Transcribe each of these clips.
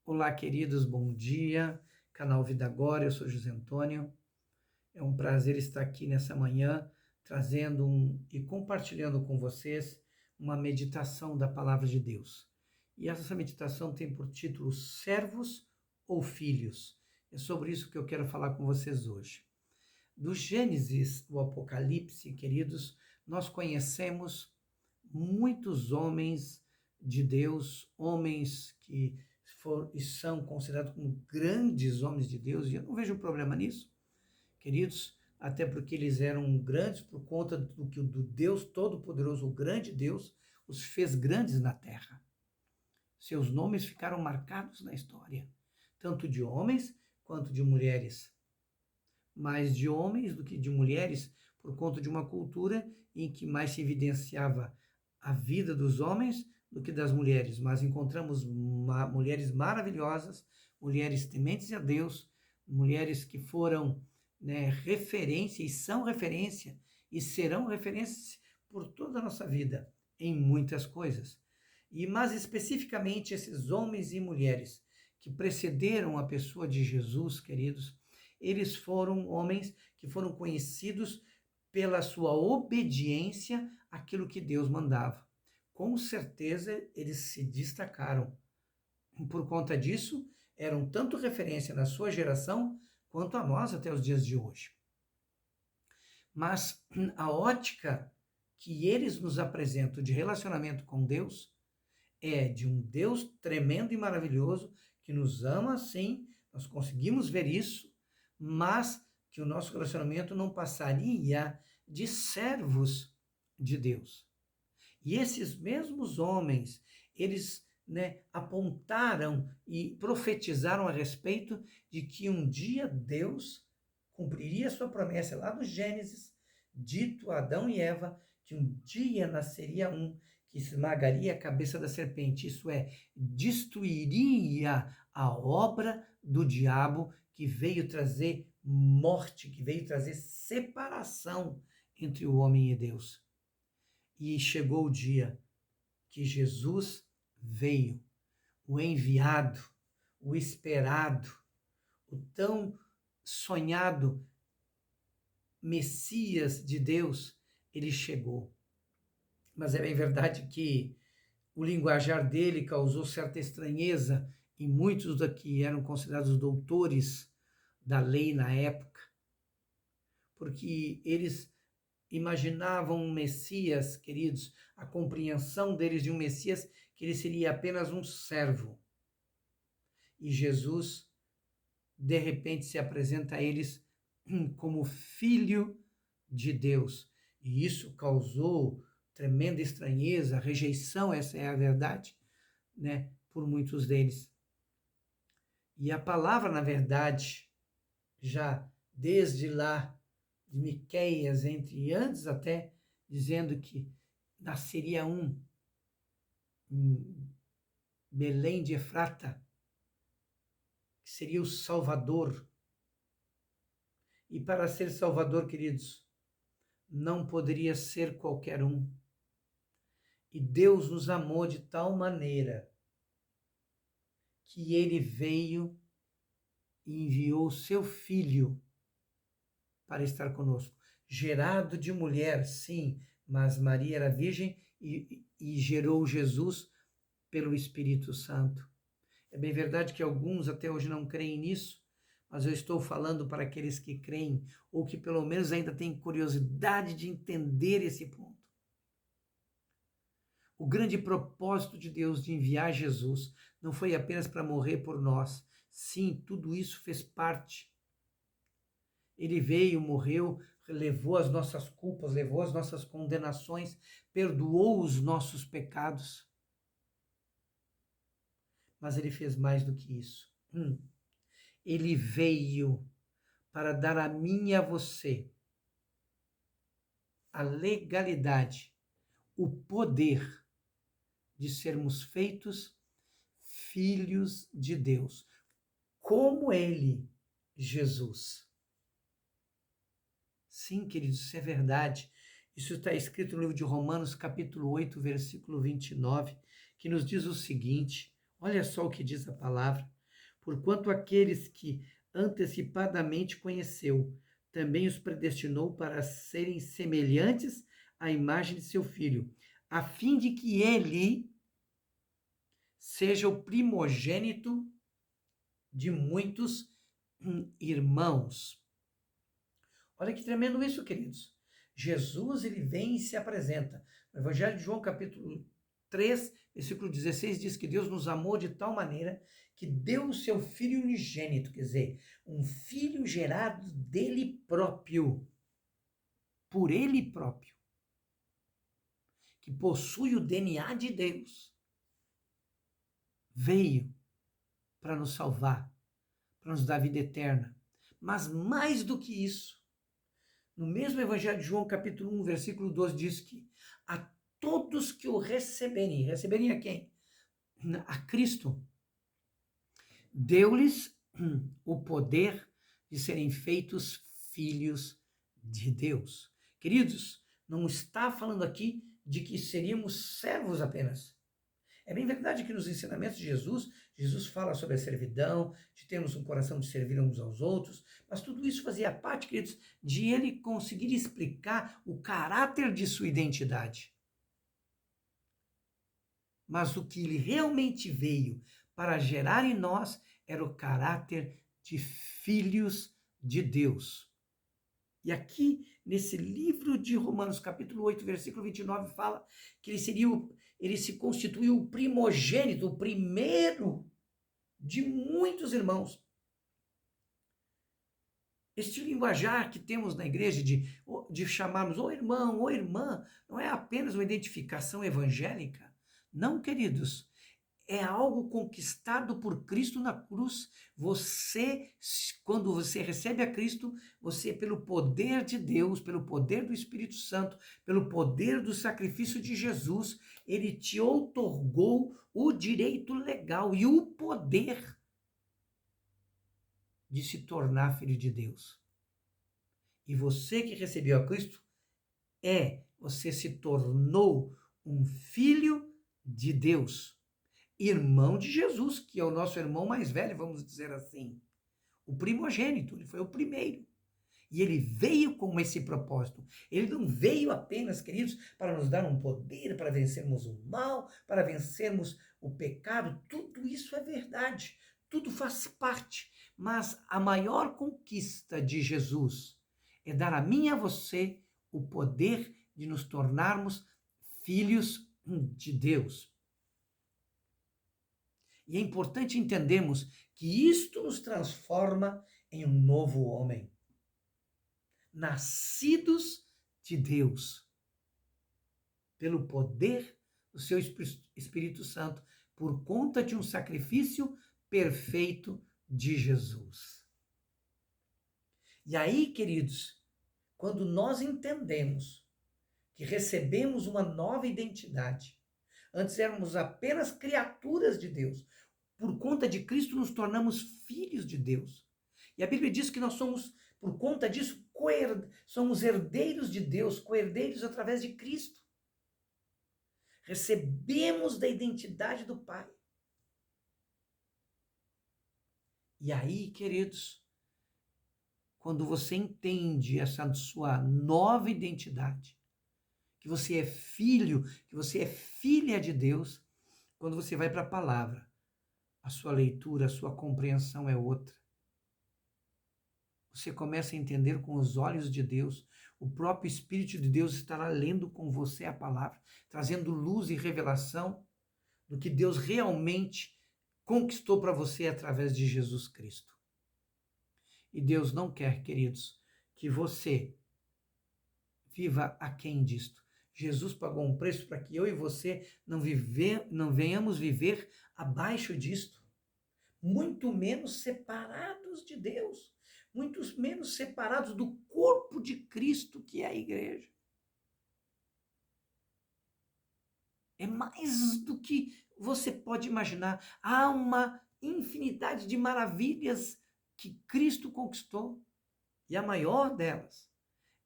Olá, queridos, bom dia. Canal Vida Agora, eu sou José Antônio. É um prazer estar aqui nessa manhã, trazendo e compartilhando com vocês uma meditação da Palavra de Deus. E essa meditação tem por título Servos ou Filhos. É sobre isso que eu quero falar com vocês hoje. Do Gênesis ao Apocalipse, queridos, nós conhecemos muitos homens de Deus, homens que e são considerados como grandes homens de Deus, e eu não vejo problema nisso, queridos, até porque eles eram grandes por conta do que do Deus Todo-Poderoso, o grande Deus, os fez grandes na terra. Seus nomes ficaram marcados na história, tanto de homens quanto de mulheres. Mais de homens do que de mulheres, por conta de uma cultura em que mais se evidenciava a vida dos homens do que das mulheres. Mas encontramos mulheres maravilhosas, mulheres tementes a Deus, mulheres que foram, referência e são referência e serão referências por toda a nossa vida em muitas coisas. Mas especificamente esses homens e mulheres que precederam a pessoa de Jesus, queridos, eles foram homens que foram conhecidos pela sua obediência àquilo que Deus mandava. Com certeza eles se destacaram. Por conta disso, eram tanto referência na sua geração quanto a nós até os dias de hoje. Mas a ótica que eles nos apresentam de relacionamento com Deus é de um Deus tremendo e maravilhoso que nos ama, sim, nós conseguimos ver isso, mas que o nosso relacionamento não passaria de servos de Deus. E esses mesmos homens, eles apontaram e profetizaram a respeito de que um dia Deus cumpriria sua promessa lá do Gênesis, dito a Adão e Eva, que um dia nasceria um que esmagaria a cabeça da serpente, isso é, destruiria a obra do diabo que veio trazer morte, que veio trazer separação entre o homem e Deus. E chegou o dia que Jesus veio, o enviado, o esperado, o tão sonhado Messias de Deus, ele chegou. Mas é bem verdade que o linguajar dele causou certa estranheza em muitos que eram considerados doutores da lei na época, porque eles imaginavam um Messias, queridos, a compreensão deles de um Messias, que ele seria apenas um servo. E Jesus, de repente, se apresenta a eles como filho de Deus. E isso causou tremenda estranheza, rejeição, essa é a verdade, por muitos deles. E a palavra, na verdade, já desde lá, de Miqueias, entre antes até, dizendo que nasceria um em Belém de Efrata, que seria o Salvador. E para ser Salvador, queridos, não poderia ser qualquer um. E Deus nos amou de tal maneira que ele veio e enviou o seu Filho para estar conosco. Gerado de mulher, sim, mas Maria era virgem e gerou Jesus pelo Espírito Santo. É bem verdade que alguns até hoje não creem nisso, mas eu estou falando para aqueles que creem, ou que pelo menos ainda têm curiosidade de entender esse ponto. O grande propósito de Deus de enviar Jesus não foi apenas para morrer por nós. Sim, tudo isso fez parte. Ele veio, morreu, levou as nossas culpas, levou as nossas condenações, perdoou os nossos pecados. Mas ele fez mais do que isso. Ele veio para dar a mim e a você a legalidade, o poder de sermos feitos filhos de Deus, como ele, Jesus. Sim, queridos, isso é verdade. Isso está escrito no livro de Romanos, capítulo 8, versículo 29, que nos diz o seguinte: Olha só o que diz a palavra. Porquanto aqueles que antecipadamente conheceu, também os predestinou para serem semelhantes à imagem de seu filho, a fim de que ele seja o primogênito de muitos irmãos. Olha que tremendo isso, queridos. Jesus, ele vem e se apresenta. No Evangelho de João, capítulo 3, versículo 16, diz que Deus nos amou de tal maneira que deu o seu Filho unigênito, quer dizer, um Filho gerado dele próprio, por ele próprio, que possui o DNA de Deus, veio para nos salvar, para nos dar vida eterna. Mas mais do que isso, no mesmo Evangelho de João, capítulo 1, versículo 12, diz que a todos que o receberem, receberem a quem? A Cristo, deu-lhes o poder de serem feitos filhos de Deus. Queridos, não está falando aqui de que seríamos servos apenas. É bem verdade que nos ensinamentos de Jesus, Jesus fala sobre a servidão, de termos um coração de servir uns aos outros, mas tudo isso fazia parte, queridos, de ele conseguir explicar o caráter de sua identidade. Mas o que ele realmente veio para gerar em nós era o caráter de filhos de Deus. E aqui, nesse livro de Romanos, capítulo 8, versículo 29, fala que ele se constituiu o primogênito, o primeiro de muitos irmãos. Este linguajar que temos na igreja de chamarmos ô irmão, ô irmã, não é apenas uma identificação evangélica. Não, queridos. É algo conquistado por Cristo na cruz. Você, quando você recebe a Cristo, você, pelo poder de Deus, pelo poder do Espírito Santo, pelo poder do sacrifício de Jesus, ele te outorgou o direito legal e o poder de se tornar filho de Deus. E você que recebeu a Cristo, você se tornou um filho de Deus. Irmão de Jesus, que é o nosso irmão mais velho, vamos dizer assim. O primogênito, ele foi o primeiro. E ele veio com esse propósito. Ele não veio apenas, queridos, para nos dar um poder, para vencermos o mal, para vencermos o pecado. Tudo isso é verdade. Tudo faz parte. Mas a maior conquista de Jesus é dar a mim e a você o poder de nos tornarmos filhos de Deus. E é importante entendermos que isto nos transforma em um novo homem. Nascidos de Deus, pelo poder do seu Espírito Santo, por conta de um sacrifício perfeito de Jesus. E aí, queridos, quando nós entendemos que recebemos uma nova identidade, antes éramos apenas criaturas de Deus. Por conta de Cristo nos tornamos filhos de Deus. E a Bíblia diz que nós somos, por conta disso, somos herdeiros de Deus, co-herdeiros através de Cristo. Recebemos da identidade do Pai. E aí, queridos, quando você entende essa sua nova identidade, que você é filho, que você é filha de Deus, quando você vai para a palavra, a sua leitura, a sua compreensão é outra. Você começa a entender com os olhos de Deus. O próprio Espírito de Deus estará lendo com você a palavra, trazendo luz e revelação do que Deus realmente conquistou para você através de Jesus Cristo. E Deus não quer, queridos, que você viva aquém disto. Jesus pagou um preço para que eu e você não venhamos viver abaixo disto, muito menos separados de Deus, muito menos separados do corpo de Cristo, que é a igreja. É mais do que você pode imaginar. Há uma infinidade de maravilhas que Cristo conquistou, e a maior delas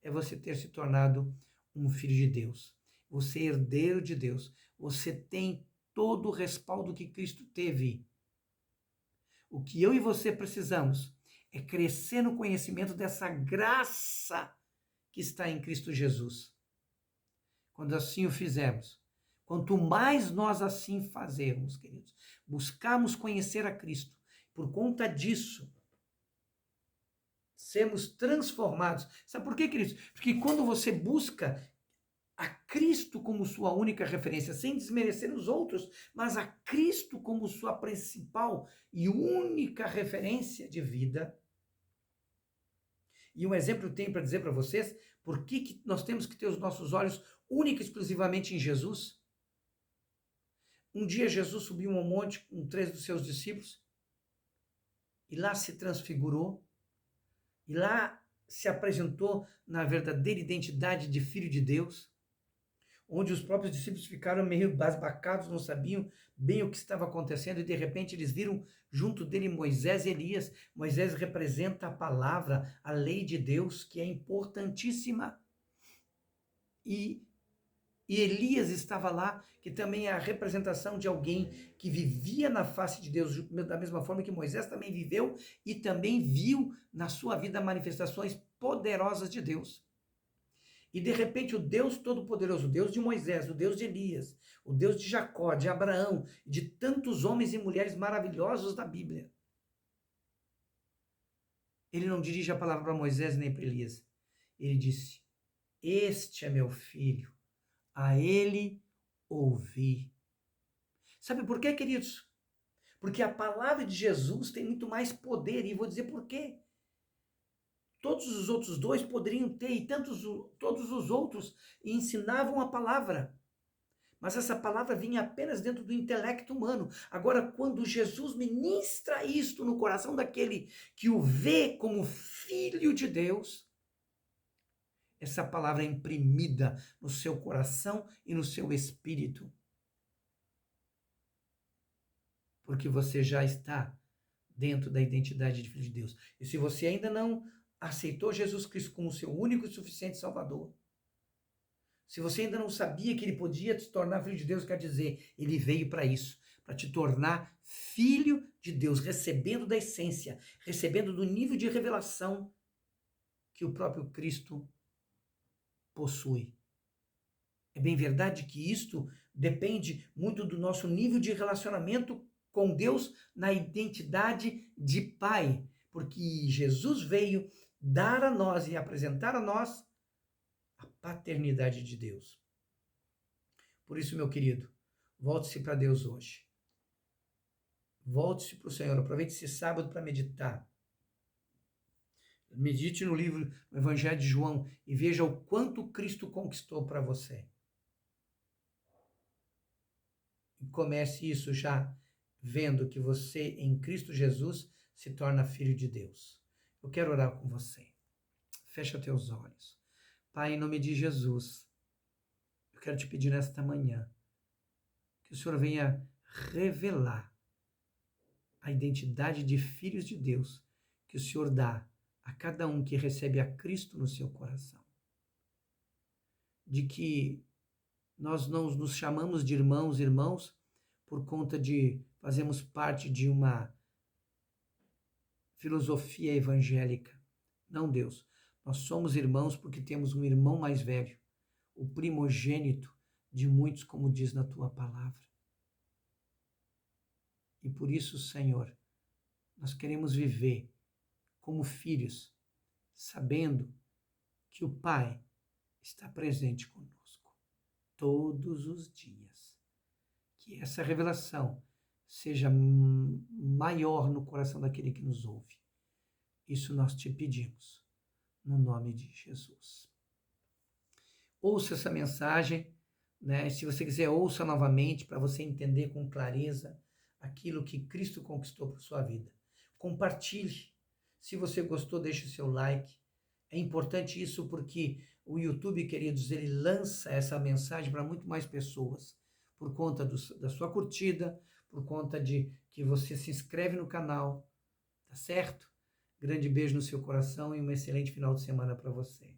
é você ter se tornado um filho de Deus. Você é herdeiro de Deus. Você tem todo o respaldo que Cristo teve. O que eu e você precisamos é crescer no conhecimento dessa graça que está em Cristo Jesus. Quando assim o fizermos, quanto mais nós assim fazermos, queridos, buscarmos conhecer a Cristo, por conta disso, sermos transformados. Sabe por quê, queridos? Porque quando você busca a Cristo como sua única referência, sem desmerecer os outros, mas a Cristo como sua principal e única referência de vida. E um exemplo eu tenho para dizer para vocês, por que nós temos que ter os nossos olhos única e exclusivamente em Jesus? Um dia Jesus subiu um monte com 3 dos seus discípulos, e lá se transfigurou, e lá se apresentou na verdadeira identidade de Filho de Deus, onde os próprios discípulos ficaram meio basbacados, não sabiam bem o que estava acontecendo, e de repente eles viram junto dele Moisés e Elias. Moisés representa a palavra, a lei de Deus, que é importantíssima. E Elias estava lá, que também é a representação de alguém que vivia na face de Deus, da mesma forma que Moisés também viveu e também viu na sua vida manifestações poderosas de Deus. E de repente o Deus Todo-Poderoso, o Deus de Moisés, o Deus de Elias, o Deus de Jacó, de Abraão, de tantos homens e mulheres maravilhosos da Bíblia, ele não dirige a palavra para Moisés nem para Elias. Ele disse: este é meu filho, a ele ouvi. Sabe por quê, queridos? Porque a palavra de Jesus tem muito mais poder, e vou dizer por quê. Todos os outros 2 poderiam ter, e todos os outros ensinavam a palavra. Mas essa palavra vinha apenas dentro do intelecto humano. Agora, quando Jesus ministra isto no coração daquele que o vê como filho de Deus, essa palavra é imprimida no seu coração e no seu espírito. Porque você já está dentro da identidade de filho de Deus. E se você ainda não aceitou Jesus Cristo como seu único e suficiente Salvador, se você ainda não sabia que ele podia te tornar filho de Deus, quer dizer, ele veio para isso, para te tornar filho de Deus, recebendo da essência, recebendo do nível de revelação que o próprio Cristo possui. É bem verdade que isto depende muito do nosso nível de relacionamento com Deus na identidade de Pai, porque Jesus veio dar a nós e apresentar a nós a paternidade de Deus. Por isso, meu querido, volte-se para Deus hoje. Volte-se para o Senhor. Aproveite esse sábado para meditar. Medite no livro, no Evangelho de João, e veja o quanto Cristo conquistou para você. E comece isso já vendo que você, em Cristo Jesus, se torna filho de Deus. Eu quero orar com você. Fecha teus olhos. Pai, em nome de Jesus, eu quero te pedir nesta manhã que o Senhor venha revelar a identidade de filhos de Deus que o Senhor dá a cada um que recebe a Cristo no seu coração. De que nós não nos chamamos de irmãos por conta de fazermos parte de uma filosofia evangélica. Não, Deus. Nós somos irmãos porque temos um irmão mais velho, o primogênito de muitos, como diz na tua palavra. E por isso, Senhor, nós queremos viver como filhos, sabendo que o Pai está presente conosco todos os dias. Que essa revelação seja maior no coração daquele que nos ouve. Isso nós te pedimos, no nome de Jesus. Ouça essa mensagem, né? Se você quiser, ouça novamente para você entender com clareza aquilo que Cristo conquistou por sua vida. Compartilhe. Se você gostou, deixe o seu like. É importante isso porque o YouTube, queridos, ele lança essa mensagem para muito mais pessoas por conta da sua curtida, por conta de que você se inscreve no canal, tá certo? Grande beijo no seu coração e um excelente final de semana para você.